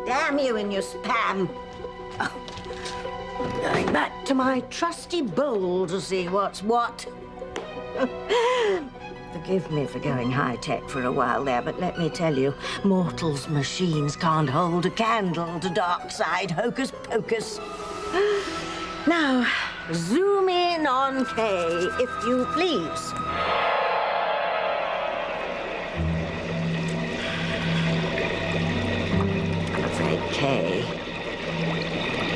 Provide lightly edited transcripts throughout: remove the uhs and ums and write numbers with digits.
Damn you and your spam. Oh. Going back to my trusty bowl to see what's what. Forgive me for going high-tech for a while there, but let me tell you, mortals' machines can't hold a candle to dark side hocus-pocus. Now, zoom in on Kay, if you please. I'm afraid Kay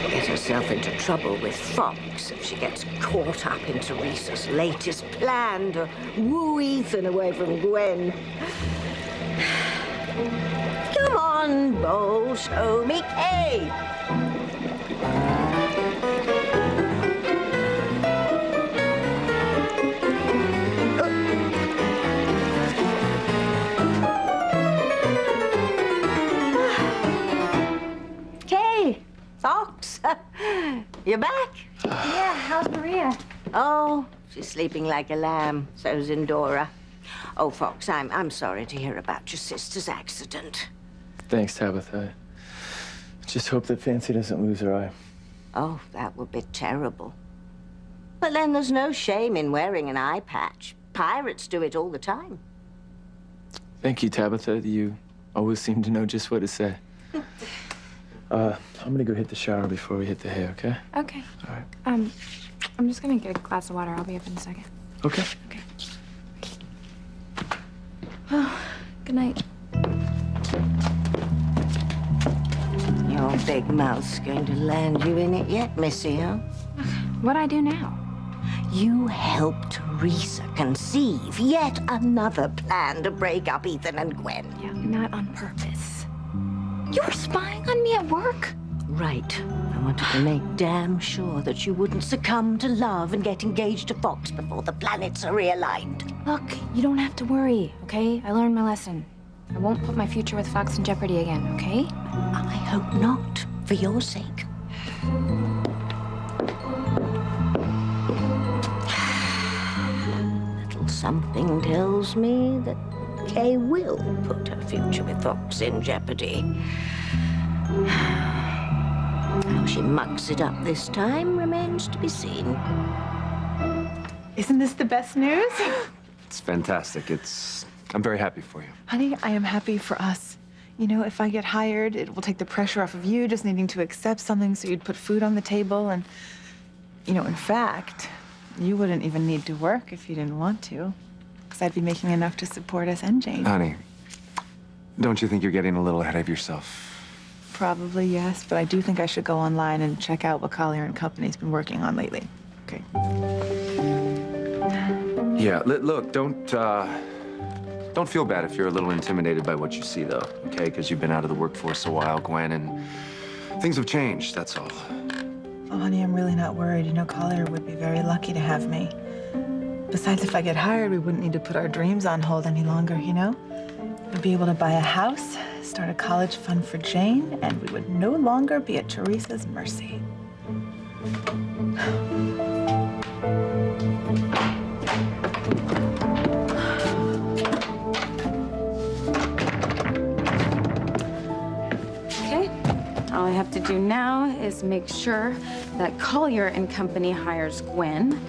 will get herself into trouble with Fox if she gets caught up in Teresa's latest plan to woo Ethan away from Gwen. Come on, Bowl, show me Kay. Fox, you're back? Yeah, how's Maria? Oh, she's sleeping like a lamb. So's Indora. Oh, Fox, I'm sorry to hear about your sister's accident. Thanks, Tabitha. Just hope that Fancy doesn't lose her eye. Oh, that would be terrible. But then there's no shame in wearing an eye patch. Pirates do it all the time. Thank you, Tabitha. You always seem to know just what to say. I'm gonna go hit the shower before we hit the hay, okay? Okay. All right. I'm just gonna get a glass of water. I'll be up in a second. Okay. Okay. Oh, good night. Your big mouth's going to land you in it yet, Missy, huh? What'd I do now? You helped Teresa conceive yet another plan to break up Ethan and Gwen. Yeah, not on purpose. You were spying on me at work? Right. I wanted to make damn sure that you wouldn't succumb to love and get engaged to Fox before the planets are realigned. Look, you don't have to worry, okay? I learned my lesson. I won't put my future with Fox in jeopardy again, okay? I hope not, for your sake. Little something tells me that Kay will put her future with Fox in jeopardy. How she mucks it up this time remains to be seen. Isn't this the best news? It's fantastic. I'm very happy for you. Honey, I am happy for us. You know, if I get hired, it will take the pressure off of you just needing to accept something so you'd put food on the table. And, you know, in fact, you wouldn't even need to work if you didn't want to. Because I'd be making enough to support us and Jane. Honey, don't you think you're getting a little ahead of yourself? Probably, yes, but I do think I should go online and check out what Collier and Company's been working on lately. Okay. Yeah, look, don't feel bad if you're a little intimidated by what you see, though, okay? Because you've been out of the workforce a while, Gwen, and things have changed, that's all. Oh, honey, I'm really not worried. You know, Collier would be very lucky to have me. Besides, if I get hired, we wouldn't need to put our dreams on hold any longer, you know? We'd be able to buy a house, start a college fund for Jane, and we would no longer be at Teresa's mercy. Okay. All I have to do now is make sure that Collier and Company hires Gwen.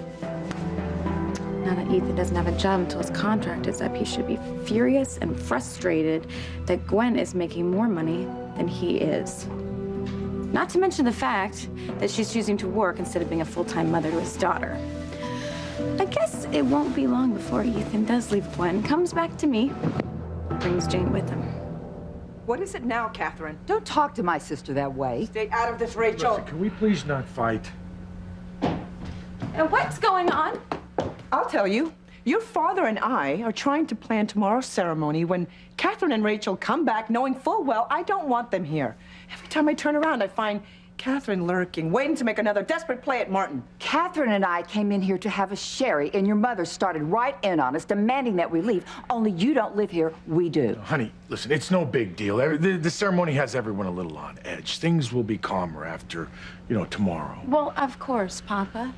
Now that Ethan doesn't have a job until his contract is up, he should be furious and frustrated that Gwen is making more money than he is. Not to mention the fact that she's choosing to work instead of being a full-time mother to his daughter. I guess it won't be long before Ethan does leave Gwen, comes back to me, brings Jane with him. What is it now, Catherine? Don't talk to my sister that way. Stay out of this, Rachel. Listen, can we please not fight? And what's going on? I'll tell you. Your father and I are trying to plan tomorrow's ceremony when Catherine and Rachel come back knowing full well I don't want them here. Every time I turn around, I find Catherine lurking, waiting to make another desperate play at Martin. Catherine and I came in here to have a sherry, and your mother started right in on us, demanding that we leave. Only you don't live here, we do. Honey, listen, it's no big deal. The ceremony has everyone a little on edge. Things will be calmer after, tomorrow. Well, of course, Papa.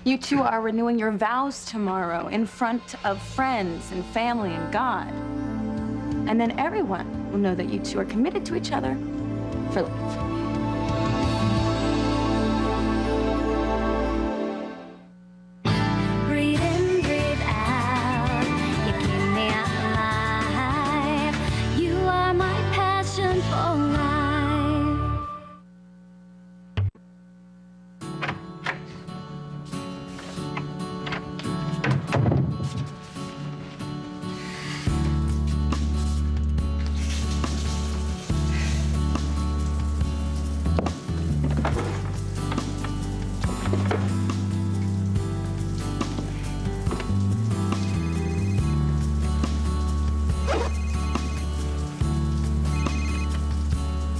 You two are renewing your vows tomorrow in front of friends and family and God. And then everyone will know that you two are committed to each other for life. Breathe in, breathe out. You keep me alive. You are my passion for life.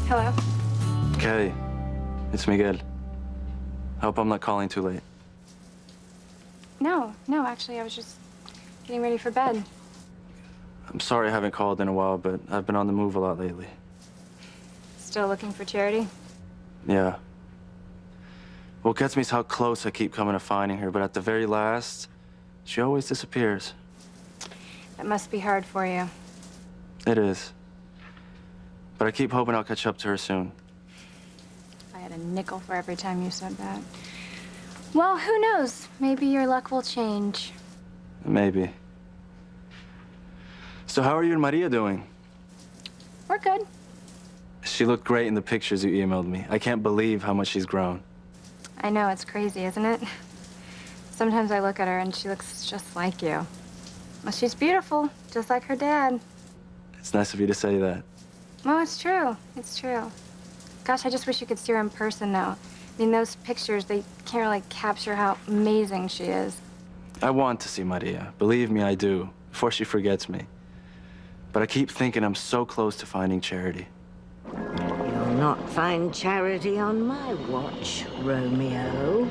Hello? Kelly, it's Miguel. I hope I'm not calling too late. No, actually, I was just getting ready for bed. I'm sorry I haven't called in a while, but I've been on the move a lot lately. Still looking for Charity? Yeah. What gets me is how close I keep coming to finding her, but at the very last, she always disappears. That must be hard for you. It is. But I keep hoping I'll catch up to her soon. I had a nickel for every time you said that. Well, who knows? Maybe your luck will change. Maybe. So how are you and Maria doing? We're good. She looked great in the pictures you emailed me. I can't believe how much she's grown. I know, it's crazy, isn't it? Sometimes I look at her and she looks just like you. Well, she's beautiful, just like her dad. It's nice of you to say that. Well, it's true. It's true. Gosh, I just wish you could see her in person now. I mean, those pictures, they can't really capture how amazing she is. I want to see Maria. Believe me, I do. Before she forgets me. But I keep thinking I'm so close to finding Charity. You'll not find Charity on my watch, Romeo.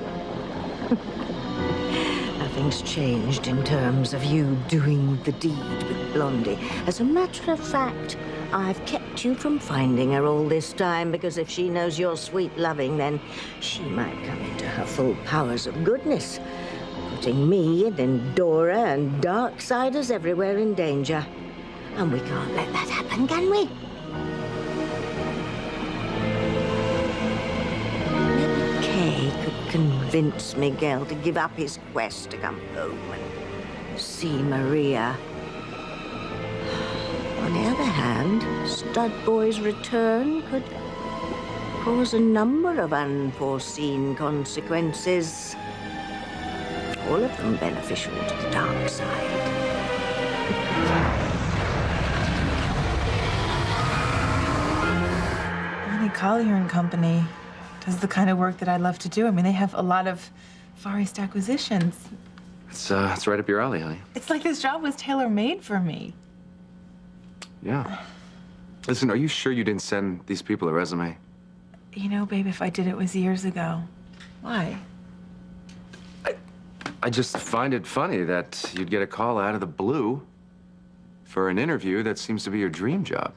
Nothing's changed in terms of you doing the deed with Blondie. As a matter of fact, I've kept you from finding her all this time because if she knows you're sweet loving, then she might come into her full powers of goodness, putting me and Dora and Darksiders everywhere in danger. And we can't let that happen, can we? Maybe Kay could convince Miguel to give up his quest to come home and see Maria. On the other hand, Stud Boy's return could cause a number of unforeseen consequences. All of them beneficial to the dark side. Really, Collier and Company does the kind of work that I love to do. I mean, they have a lot of Far East acquisitions. It's right up your alley, honey. It's like this job was tailor-made for me. Yeah. Listen, are you sure you didn't send these people a resume? You know, babe, if I did, it was years ago. Why? I just find it funny that you'd get a call out of the blue for an interview that seems to be your dream job.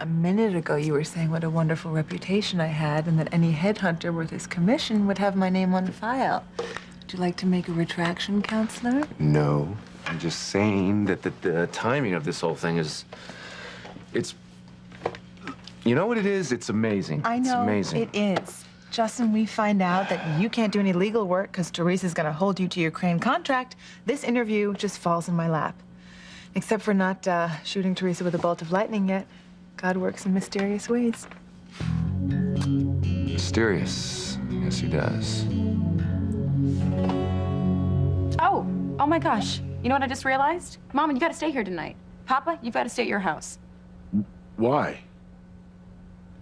A minute ago, you were saying what a wonderful reputation I had and that any headhunter worth his commission would have my name on file. Would you like to make a retraction, counselor? No. I'm just saying that the timing of this whole thing is... It's... You know what it is? It's amazing. I know, it's amazing. it is. Justin, we find out that you can't do any legal work because Teresa's going to hold you to your Crane contract. This interview just falls in my lap. Except for not shooting Teresa with a bolt of lightning yet. God works in mysterious ways. Mysterious. Yes, he does. Oh my gosh. You know what I just realized? Mama, you gotta stay here tonight. Papa, you've gotta stay at your house. Why?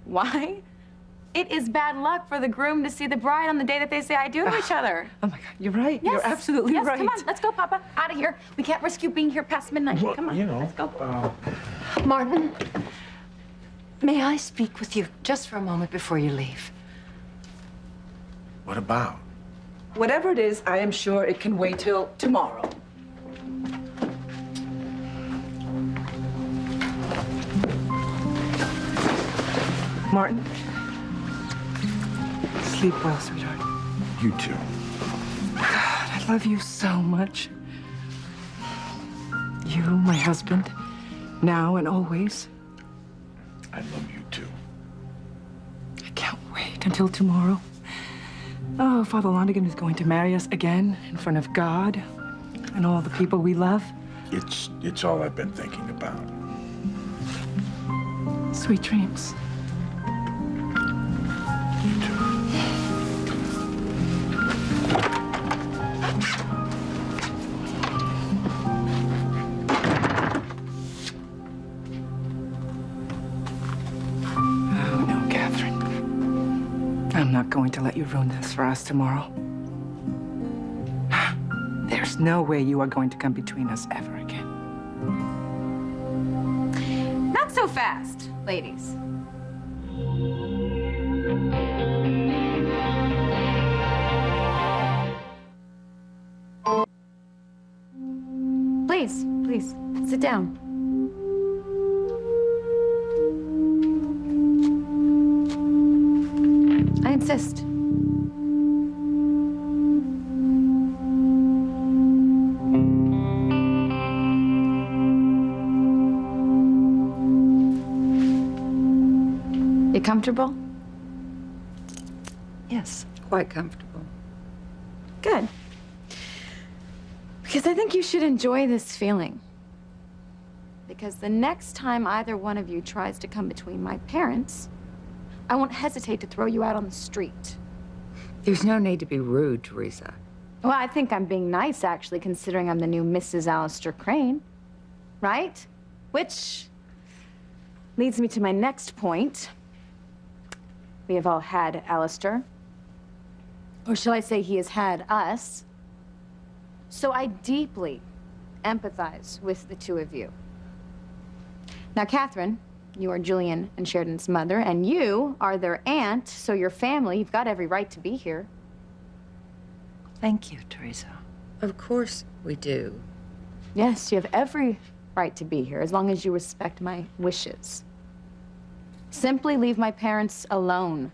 Why? It is bad luck for the groom to see the bride on the day that they say I do to each other. Oh my God, you're right. Yes. You're absolutely yes, right. Come on, let's go, Papa. Out of here. We can't risk you being here past midnight. Well, Come on, you know, let's go. Martin, may I speak with you just for a moment before you leave? What about? Whatever it is, I am sure it can wait till tomorrow. Martin, sleep well, sweetheart. You too. God, I love you so much. You, my husband, now and always. I love you too. can't wait until tomorrow. Oh, Father Londigan is going to marry us again in front of God and all the people we love. It's all I've been thinking about. Sweet dreams. You too. Oh, no, Catherine. I'm not going to let you ruin this for us tomorrow. There's no way you are going to come between us ever again. Not so fast, ladies. Please, sit down. I insist. You comfortable? Yes, quite comfortable. Good. Because I think you should enjoy this feeling. Because the next time either one of you tries to come between my parents, I won't hesitate to throw you out on the street. There's no need to be rude, Teresa. Well, I think I'm being nice, actually, considering I'm the new Mrs. Alistair Crane. Right? Which leads me to my next point. We have all had Alistair. Or shall I say he has had us. So I deeply empathize with the two of you. Now, Catherine, you are Julian and Sheridan's mother, and you are their aunt, so your family, you've got every right to be here. Thank you, Teresa. Of course we do. Yes, you have every right to be here, as long as you respect my wishes. Simply leave my parents alone.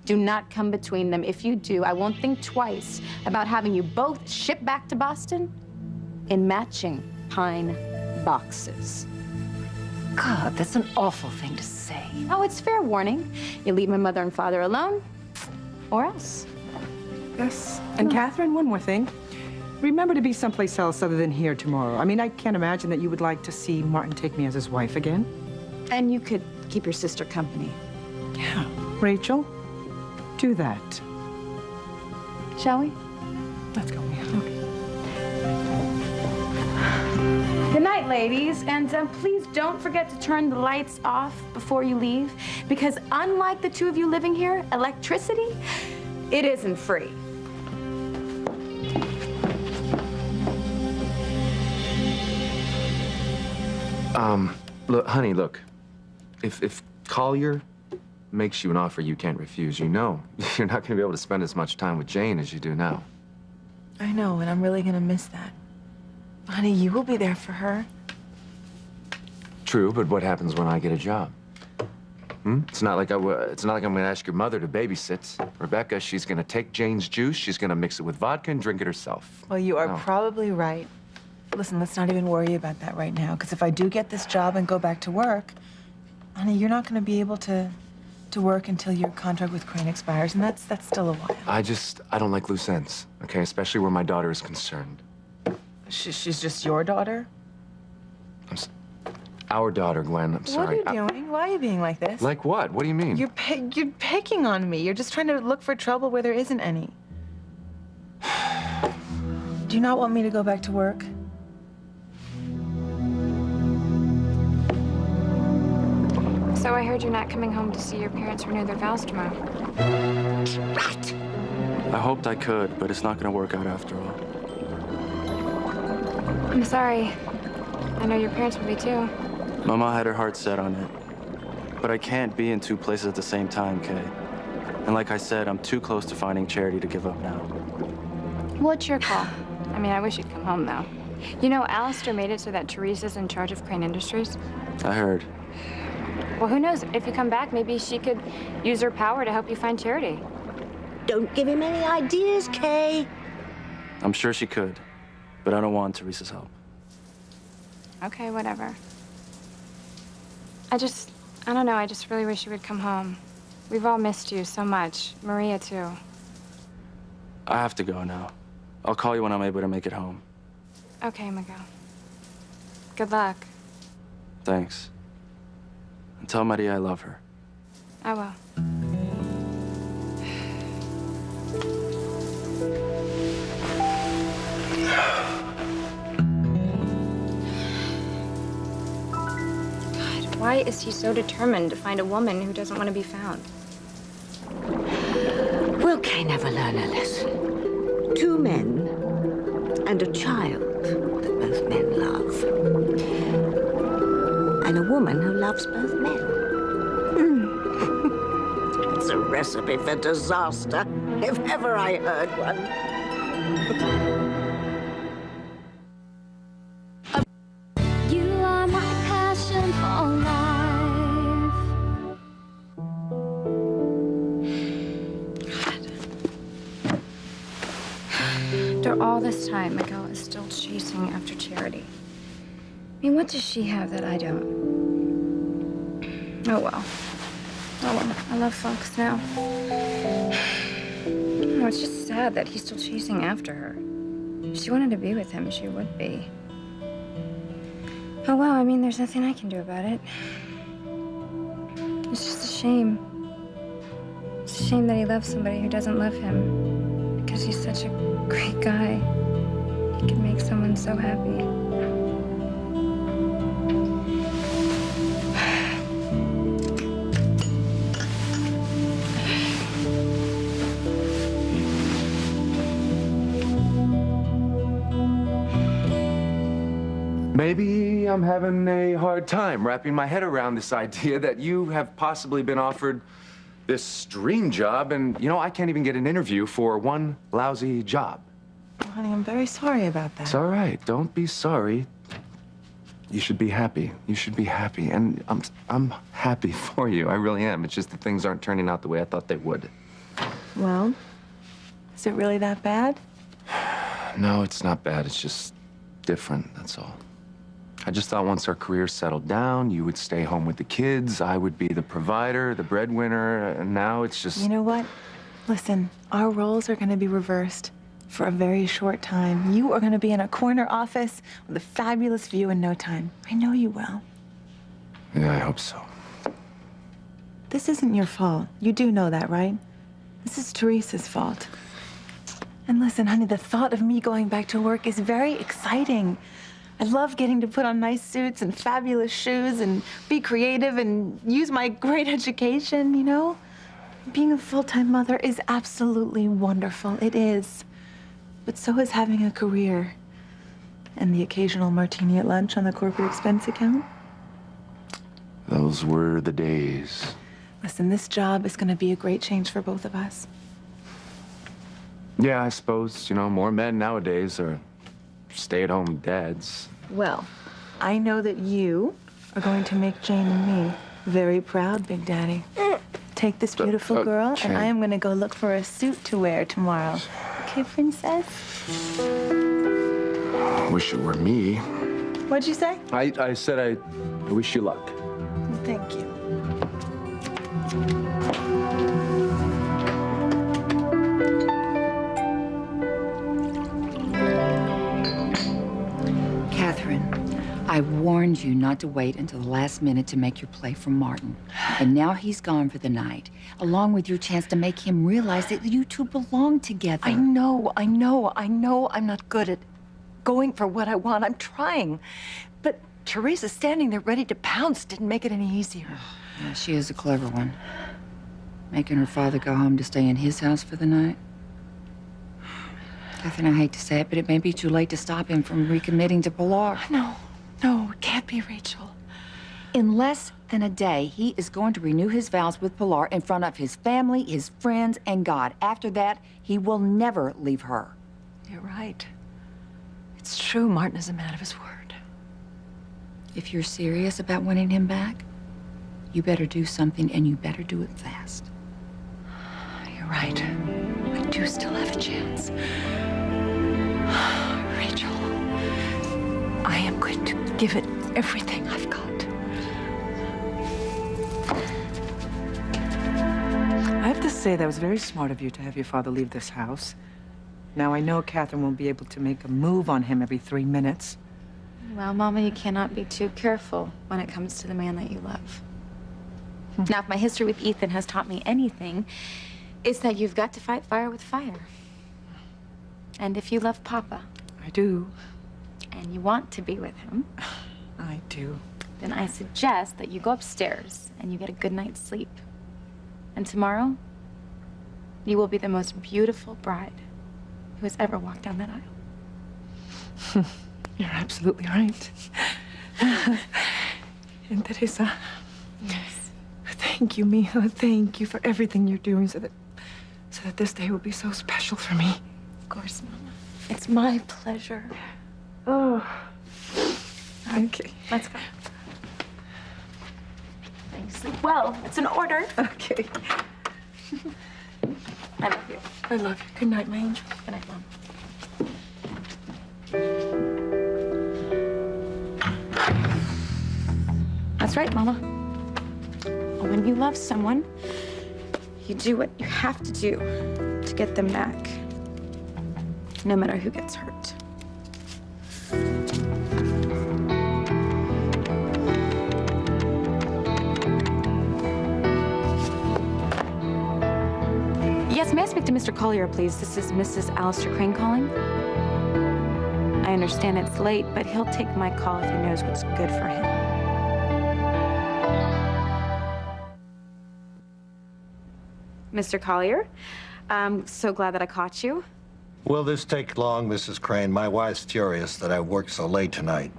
Do not come between them. If you do, I won't think twice about having you both shipped back to Boston in matching pine boxes. God, that's an awful thing to say. Oh, it's fair warning. You leave my mother and father alone, or else. Yes. And Catherine, one more thing. Remember to be someplace else other than here tomorrow. I mean, I can't imagine that you would like to see Martin take me as his wife again. And you could keep your sister company. Yeah. Rachel, do that. Shall we? Let's go, Mia. Okay. Good night, ladies. And please don't forget to turn the lights off before you leave, because unlike the two of you living here, electricity, it isn't free. Look, honey, look. If Collier makes you an offer you can't refuse, you know you're not going to be able to spend as much time with Jane as you do now. I know, and I'm really gonna miss that. Honey, you will be there for her. True, but what happens when I get a job? It's not like I'm going to ask your mother to babysit. Rebecca, she's going to take Jane's juice, she's going to mix it with vodka and drink it herself. Well, you are No. probably right. Listen, let's not even worry about that right now, because if I do get this job and go back to work, honey, you're not going to be able to work until your contract with Crane expires, and that's still a while. I don't like loose ends, okay? Especially where my daughter is concerned. She's just your daughter? Our daughter, Gwen, I'm sorry. What are you doing? Why are you being like this? Like what? What do you mean? You're picking on me. You're just trying to look for trouble where there isn't any. Do you not want me to go back to work? So I heard you're not coming home to see your parents renew their vows tomorrow. I hoped I could, but it's not going to work out after all. I'm sorry. I know your parents will be too. Mama had her heart set on it. But I can't be in two places at the same time, Kay. And like I said, I'm too close to finding Charity to give up now. Well, it's your call. I mean, I wish you'd come home, though. You know, Alistair made it so that Teresa's in charge of Crane Industries. I heard. Well, who knows? If you come back, maybe she could use her power to help you find Charity. Don't give him any ideas, Kay. I'm sure she could, but I don't want Teresa's help. Okay, whatever. I don't know, I just really wish you would come home. We've all missed you so much. Maria, too. I have to go now. I'll call you when I'm able to make it home. Okay, Miguel. Good luck. Thanks. And tell Maria I love her. I will. God, why is he so determined to find a woman who doesn't want to be found? Will Kay never learn a lesson? 2 men and a child that both men love. And a woman who loves both men. It's a recipe for disaster, if ever I heard one. You are my passion for life. After all this time, Miguel is still chasing after Charity. I mean, what does she have that I don't? Oh, well. Oh, well. I love Fox now. Oh, it's just sad that he's still chasing after her. If she wanted to be with him, she would be. Oh, well, I mean, there's nothing I can do about it. It's just a shame. It's a shame that he loves somebody who doesn't love him. Because he's such a great guy. He can make someone so happy. Maybe I'm having a hard time wrapping my head around this idea that you have possibly been offered this dream job, and, you know, I can't even get an interview for one lousy job. Well, honey, I'm very sorry about that. It's all right. Don't be sorry. You should be happy. You should be happy. And I'm happy for you. I really am. It's just that things aren't turning out the way I thought they would. Well, is it really that bad? No, it's not bad. It's just different, that's all. I just thought once our careers settled down, you would stay home with the kids, I would be the provider, the breadwinner, and now it's just... You know what? Listen, our roles are going to be reversed for a very short time. You are going to be in a corner office with a fabulous view in no time. I know you will. Yeah, I hope so. This isn't your fault. You do know that, right? This is Teresa's fault. And listen, honey, the thought of me going back to work is very exciting. I love getting to put on nice suits and fabulous shoes and be creative and use my great education, you know? Being a full-time mother is absolutely wonderful. It is. But so is having a career. And the occasional martini at lunch on the corporate expense account. Those were the days. Listen, this job is going to be a great change for both of us. Yeah, I suppose, you know, more men nowadays are stay-at-home dads. Well, I know that you are going to make Jane and me very proud, Big Daddy. Take this beautiful girl, Jane. and I am going to go look for a suit to wear tomorrow. Okay, princess? I wish it were me. What'd you say? I said I wish you luck. Thank you. I warned you not to wait until the last minute to make your play for Martin. And now he's gone for the night, along with your chance to make him realize that you two belong together. I know I'm not good at going for what I want. I'm trying. But Teresa standing there ready to pounce didn't make it any easier. Yeah, she is a clever one. Making her father go home to stay in his house for the night. Catherine, I hate to say it, but it may be too late to stop him from recommitting to Pilar. No, it can't be, Rachel. In less than a day, he is going to renew his vows with Pilar in front of his family, his friends, and God. After that, he will never leave her. You're right. It's true, Martin is a man of his word. If you're serious about winning him back, you better do something, and you better do it fast. You're right. I do still have a chance. Rachel, I am going to give it everything I've got. say that was very smart of you to have your father leave this house. Now I know Catherine won't be able to make a move on him every 3 minutes. Well, Mama, you cannot be too careful when it comes to the man that you love. Now, if my history with Ethan has taught me anything, it's that you've got to fight fire with fire. And if you love Papa... I do. And you want to be with him... I do. Then I suggest that you go upstairs and you get a good night's sleep. And tomorrow, you will be the most beautiful bride who has ever walked down that aisle. You're absolutely right. And Teresa, Yes. thank you, Mija. Thank you for everything you're doing so that this day will be so special for me. Of course, Mama. It's my pleasure. Oh. Okay. Let's go. Thanks. Sleep well. It's an order. Okay. I love you. I love you. Good night, my angel. Good night, Mom. That's right, Mama. When you love someone, you do what you have to do to get them back, no matter who gets hurt. Yes, may I speak to Mr. Collier, please? This is Mrs. Alistair Crane calling. I understand it's late, but he'll take my call if he knows what's good for him. Mr. Collier, I'm so glad that I caught you. Will this take long, Mrs. Crane? My wife's furious that I worked so late tonight.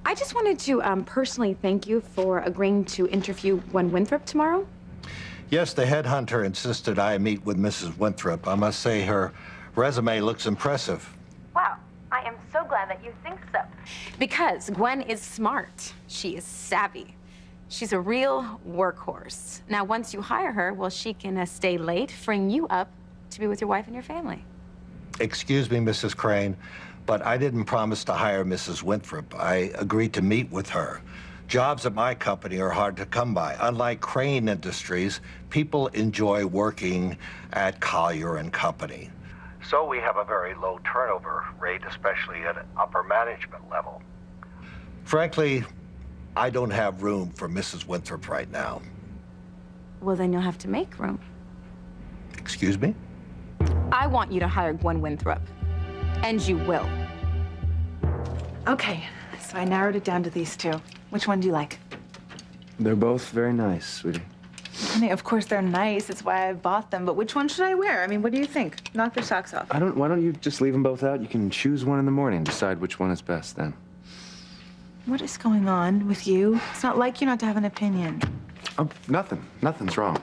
I just wanted to personally thank you for agreeing to interview Gwen Winthrop tomorrow. Yes, the headhunter insisted I meet with Mrs. Winthrop. I must say her resume looks impressive. Wow, I am so glad that you think so. Because Gwen is smart. She is savvy. She's a real workhorse. Now, once you hire her, well, she can stay late, freeing you up to be with your wife and your family. Excuse me, Mrs. Crane, but I didn't promise to hire Mrs. Winthrop. I agreed to meet with her. Jobs at my company are hard to come by. Unlike Crane Industries, people enjoy working at Collier and Company. So we have a very low turnover rate, especially at an upper management level. Frankly, I don't have room for Mrs. Winthrop right now. Well, then you'll have to make room. Excuse me? I want you to hire Gwen Winthrop. And you will. Okay, so I narrowed it down to these two. Which one do you like? They're both very nice, sweetie. Honey, of course they're nice. That's why I bought them. But which one should I wear? I mean, what do you think? Knock their socks off. Why don't you just leave them both out? You can choose one in the morning, decide which one is best then. What is going on with you? It's not like you not to have an opinion. Nothing's wrong.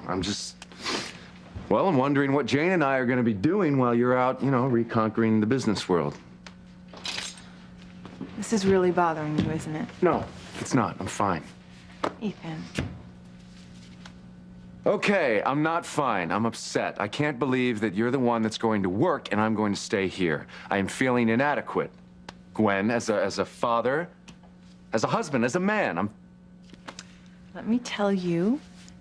Well, I'm wondering what Jane and I are going to be doing while you're out, reconquering the business world. This is really bothering you, isn't it? No, it's not. I'm fine. Ethan. Okay, I'm not fine. I'm upset. I can't believe that you're the one that's going to work and I'm going to stay here. I am feeling inadequate. Gwen, as a father, as a husband, as a man, Let me tell you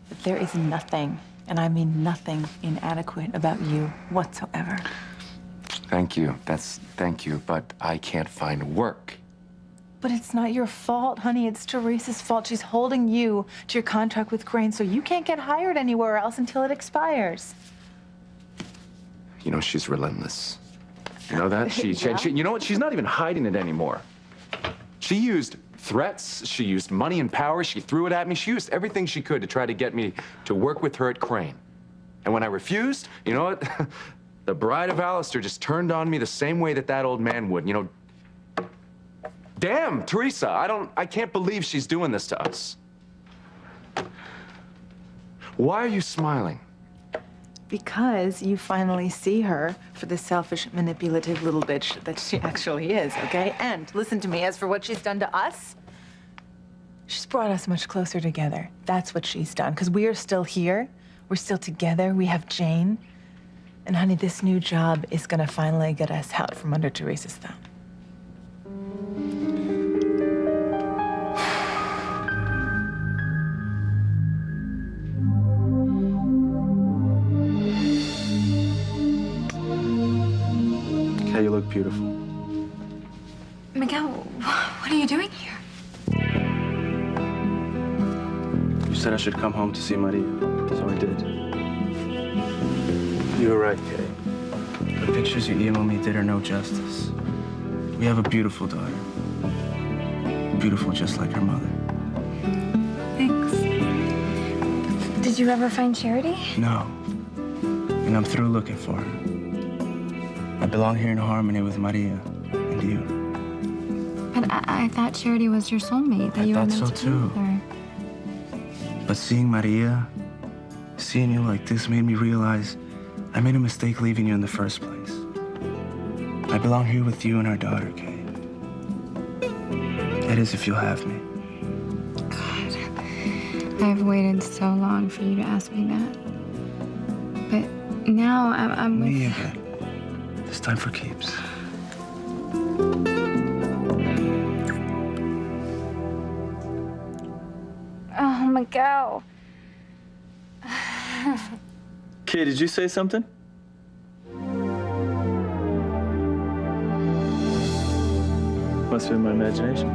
that there is nothing, and I mean nothing, inadequate about you whatsoever. Thank you. Thank you, but I can't find work. But it's not your fault, honey. It's Teresa's fault. She's holding you to your contract with Crane, so you can't get hired anywhere else until it expires. She's relentless. You know that? Yeah. You know what? She's not even hiding it anymore. She used threats. She used money and power. She threw it at me. She used everything she could to try to get me to work with her at Crane. And when I refused, you know what? The bride of Alistair just turned on me the same way that old man would. Damn, Teresa, I can't believe she's doing this to us. Why are you smiling? Because you finally see her for the selfish, manipulative little bitch that she actually is, okay? And listen to me, as for what she's done to us, she's brought us much closer together. That's what she's done, because we are still here. We're still together. We have Jane. And honey, this new job is gonna finally get us out from under Teresa's thumb. look beautiful. Miguel, what are you doing here? You said I should come home to see Maria, so I did. You were right, Kay. The pictures you emailed me did her no justice. We have a beautiful daughter. Beautiful just like her mother. Thanks. Did you ever find Charity? No. And I'm through looking for her. I belong here in harmony with Maria and you. But I thought Charity was your soulmate, that you were I meant thought to so, be with too. her. But seeing Maria, seeing you like this made me realize I made a mistake leaving you in the first place. I belong here with you and our daughter, Kay. That is, if you'll have me. God, I've waited so long for you to ask me that. But now I'm with... Me again. This time for keeps. Oh, Miguel. Kay, did you say something? Must have been my imagination.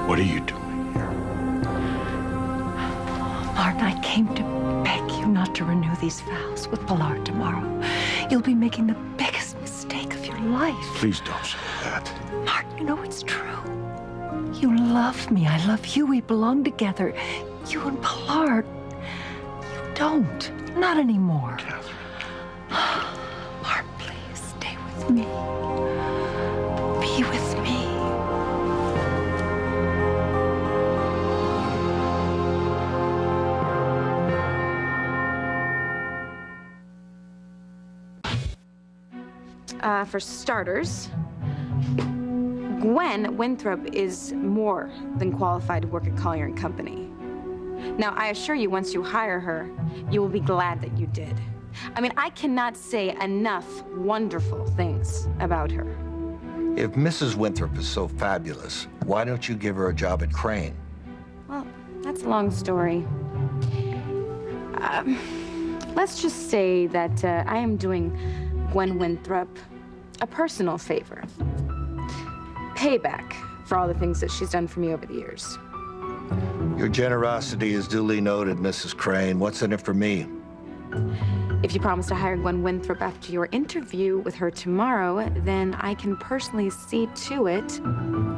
What are you doing here? Martin, I came to beg you not to renew these vows with Pilar tomorrow. You'll be making the biggest mistake of your life. Please don't say that. Martin, you know it's true. You love me. I love you. We belong together. You and Pilar, you don't. Not anymore. Catherine. Martin, please stay with me. Be with me. For starters, Gwen Winthrop is more than qualified to work at Collier & Company. Now, I assure you, once you hire her, you will be glad that you did. I mean, I cannot say enough wonderful things about her. If Mrs. Winthrop is so fabulous, why don't you give her a job at Crane? Well, that's a long story. Let's just say that I am doing Gwen Winthrop a personal favor. Payback for all the things that she's done for me over the years. Your generosity is duly noted, Mrs. Crane. What's in it for me? If you promise to hire Gwen Winthrop after your interview with her tomorrow, then I can personally see to it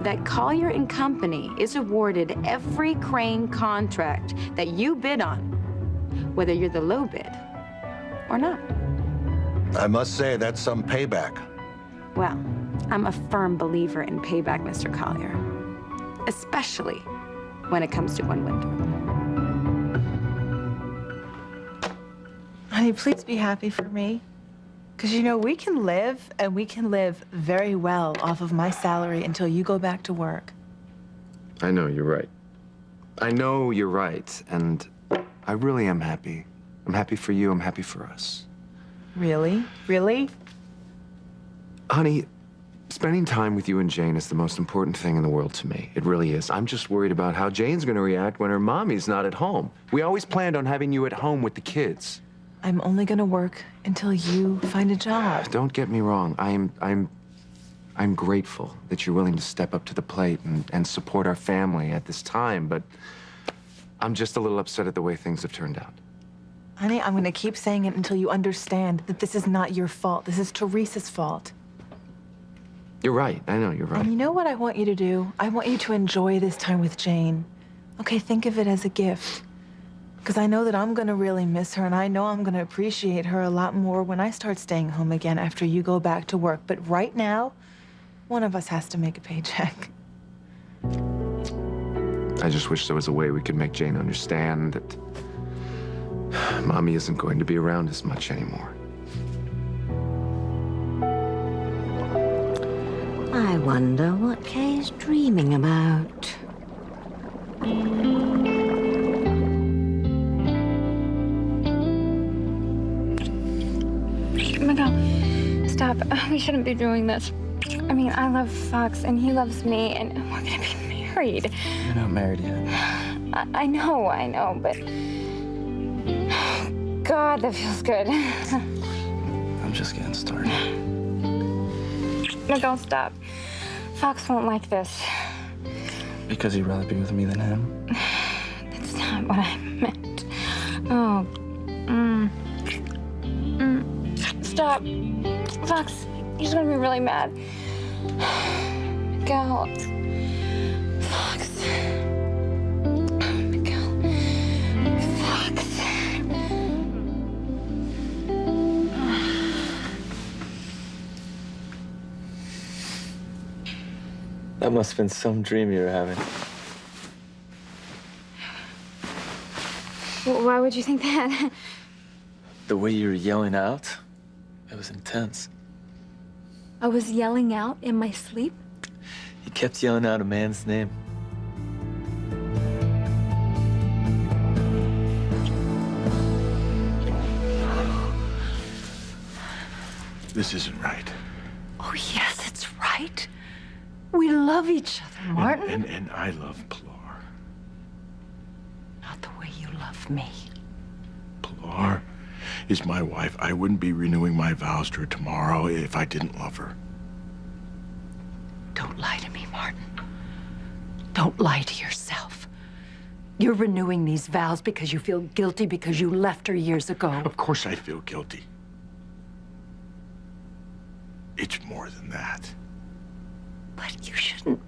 that Collier & Company is awarded every Crane contract that you bid on, whether you're the low bid or not. I must say, that's some payback. Well, I'm a firm believer in payback, Mr. Collier, especially when it comes to Gwen Winthrop. Honey, please be happy for me. Because, you know, we can live, and we can live very well off of my salary until you go back to work. I know, you're right. I know you're right, and I really am happy. I'm happy for you, I'm happy for us. Really? Really? Honey, spending time with you and Jane is the most important thing in the world to me. It really is. I'm just worried about how Jane's gonna react when her mommy's not at home. We always planned on having you at home with the kids. I'm only gonna work until you find a job. Don't get me wrong. I'm grateful that you're willing to step up to the plate and support our family at this time, but I'm just a little upset at the way things have turned out. Honey, I'm gonna keep saying it until you understand that this is not your fault. This is Teresa's fault. You're right. I know, you're right. And you know what I want you to do? I want you to enjoy this time with Jane. Okay, think of it as a gift. Because I know that I'm gonna really miss her, and I know I'm gonna appreciate her a lot more when I start staying home again after you go back to work. But right now, one of us has to make a paycheck. I just wish there was a way we could make Jane understand that Mommy isn't going to be around as much anymore. I wonder what Kay's dreaming about. Miguel, stop. We shouldn't be doing this. I mean, I love Fox, and he loves me, and we're gonna be married. You're not married yet. I know, but... God, that feels good. I'm just getting started. No, don't stop. Fox won't like this. Because he'd rather be with me than him? That's not what I meant. Oh. Stop. Fox, he's gonna be really mad. Miguel. Fox. Miguel. Fox. That must have been some dream you were having. Why would you think that? The way you were yelling out, it was intense. I was yelling out in my sleep? You kept yelling out a man's name. This isn't right. Oh, yes, it's right. We love each other, Martin. And I love Pilar. Not the way you love me. Pilar is my wife. I wouldn't be renewing my vows to her tomorrow if I didn't love her. Don't lie to me, Martin. Don't lie to yourself. You're renewing these vows because you feel guilty because you left her years ago. Of course I feel guilty. It's more than that. But you shouldn't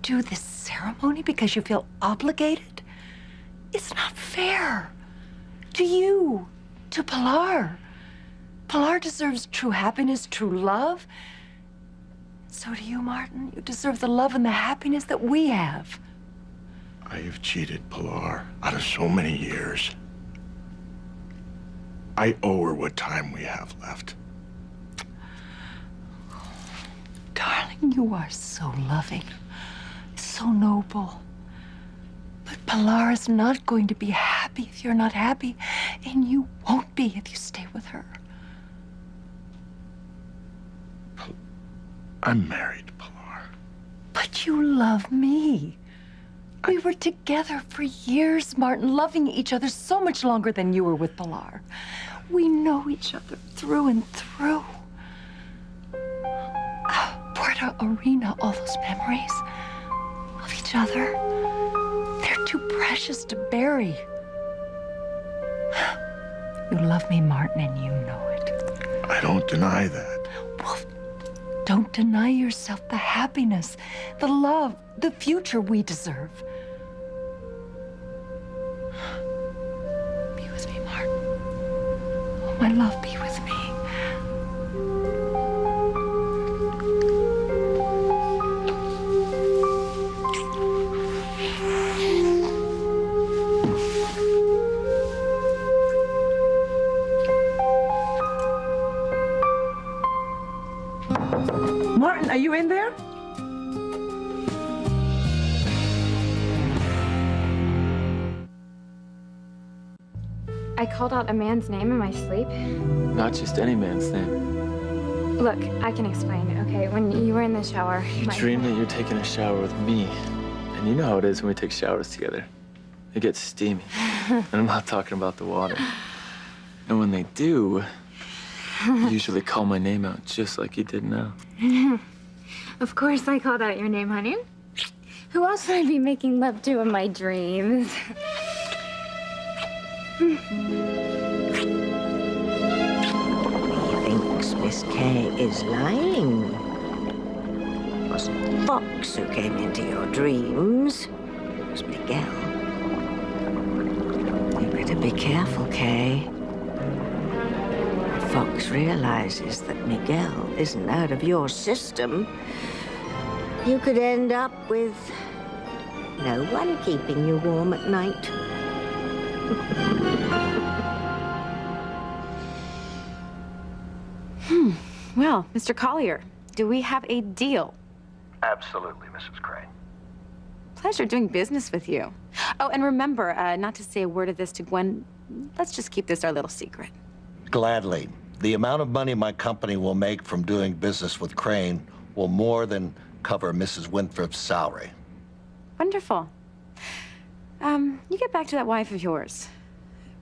do this ceremony because you feel obligated. It's not fair. To you, to Pilar. Pilar deserves true happiness, true love. So do you, Martin. You deserve the love and the happiness that we have. I have cheated Pilar out of so many years. I owe her what time we have left. Darling, you are so loving, so noble. But Pilar is not going to be happy if you're not happy, and you won't be if you stay with her. I'm married, Pilar. But you love me. We were together for years, Martin, loving each other so much longer than you were with Pilar. We know each other through and through. Puerto Arena, all those memories of each other, they're too precious to bury. You love me, Martin, and you know it. I don't deny that. Well, don't deny yourself the happiness, the love, the future we deserve. Be with me, Martin. Oh, my love, be with me. Martin, are you in there? I called out a man's name in my sleep. Not just any man's name. Look, I can explain, okay? When you were in the shower... You dream that you're taking a shower with me. And you know how it is when we take showers together. It gets steamy. And I'm not talking about the water. And when they do, you usually call my name out just like you did now. Of course I called out your name, honey. Who else would I be making love to in my dreams? He thinks Miss Kay is lying. It wasn't Fox who came into your dreams. It was Miguel. You better be careful, Kay. If Fox realizes that Miguel isn't out of your system, you could end up with no one keeping you warm at night. Well, Mr. Collier, do we have a deal? Absolutely, Mrs. Crane. Pleasure doing business with you. Oh, and remember, not to say a word of this to Gwen. Let's just keep this our little secret. Gladly. The amount of money my company will make from doing business with Crane will more than cover Mrs. Winthrop's salary. Wonderful. You get back to that wife of yours,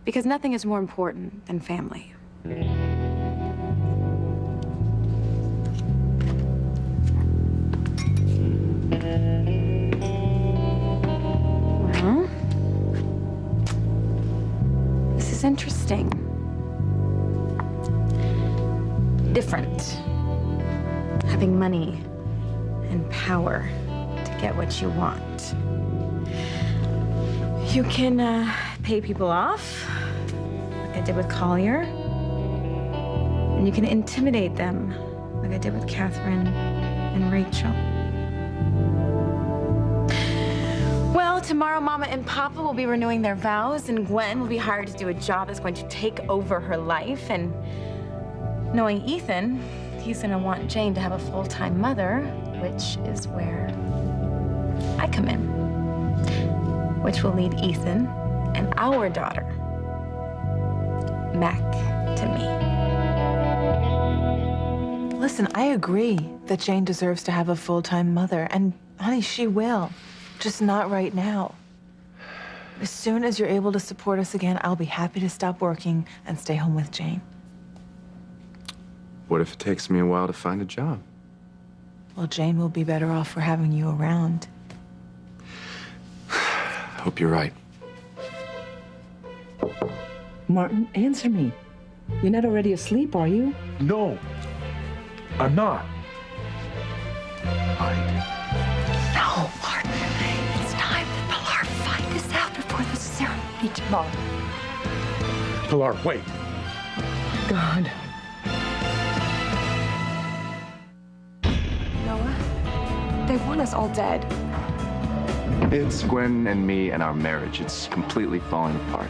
because nothing is more important than family. Well, this is interesting. Different. Having money and power to get what you want. You can pay people off, like I did with Collier. And you can intimidate them, like I did with Catherine and Rachel. Well, tomorrow Mama and Papa will be renewing their vows, and Gwen will be hired to do a job that's going to take over her life. And knowing Ethan, he's gonna want Jane to have a full-time mother, which is where I come in. Which will lead Ethan and our daughter, Mac, to me. Listen, I agree that Jane deserves to have a full-time mother, and honey, she will. Just not right now. As soon as you're able to support us again, I'll be happy to stop working and stay home with Jane. What if it takes me a while to find a job? Well, Jane will be better off for having you around. I hope you're right. Martin, answer me. You're not already asleep, are you? No, I'm not. No, Martin. It's time that Pilar find this out before the ceremony tomorrow. Pilar, wait. God. Noah, they want us all dead. It's Gwen and me and our marriage. It's completely falling apart.